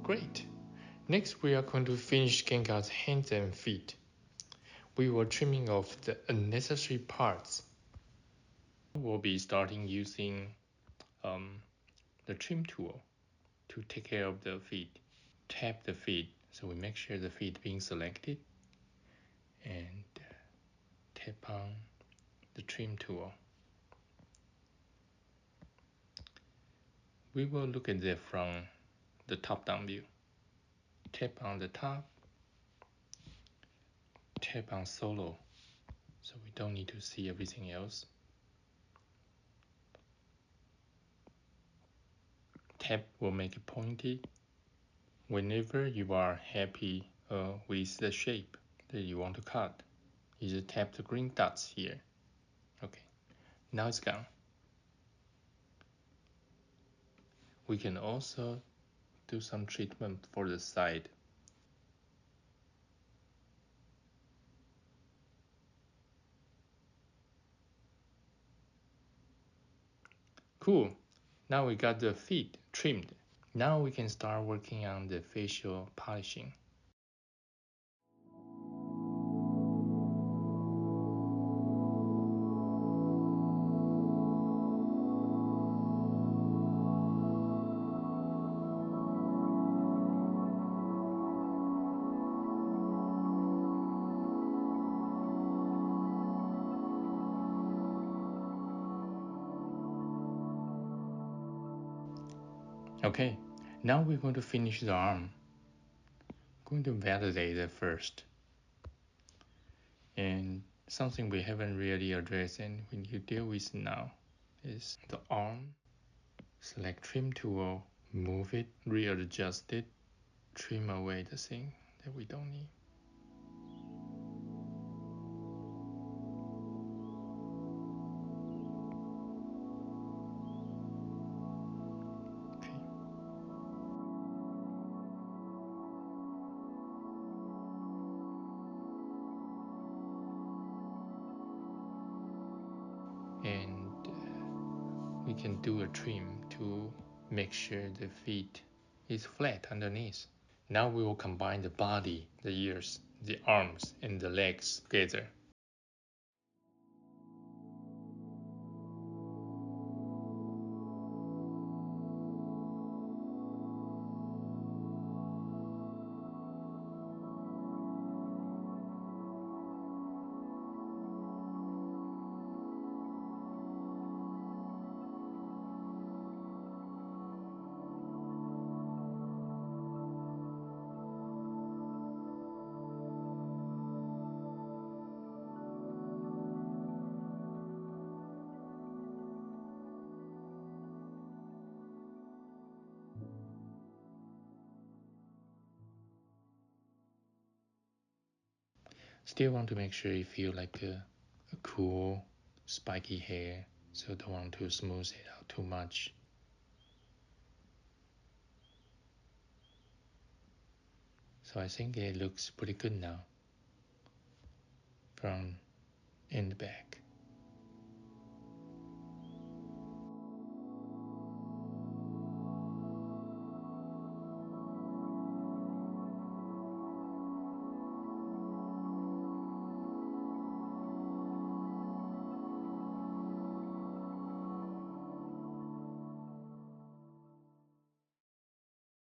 Great. Next, we are going to finish Gengar's hands and feet. We will trimming off the unnecessary parts. We'll be starting using the trim tool to take care of the feet. Tap the feet, so we make sure the feet being selected, and tap on the trim tool. We will look at it from the top-down view. Tap on the top, tap on solo, so we don't need to see everything else. Tap will make it pointy. Whenever you are happy with the shape that you want to cut, you just tap the green dots here. Okay, now it's gone. We can also do some treatment for the side. Cool, now we got the feet trimmed. Now we can start working on the facial polishing. Okay, now we're going to finish the arm. Going to validate it first. And something we haven't really addressed and we need to deal with now is the arm. Select trim tool, move it, readjust it, trim away the thing that we don't need. And we can do a trim to make sure the feet is flat underneath. Now we will combine the body, the ears, the arms, and the legs together. Still want to make sure you feel like a cool, spiky hair, so don't want to smooth it out too much. So I think it looks pretty good now, from in the back.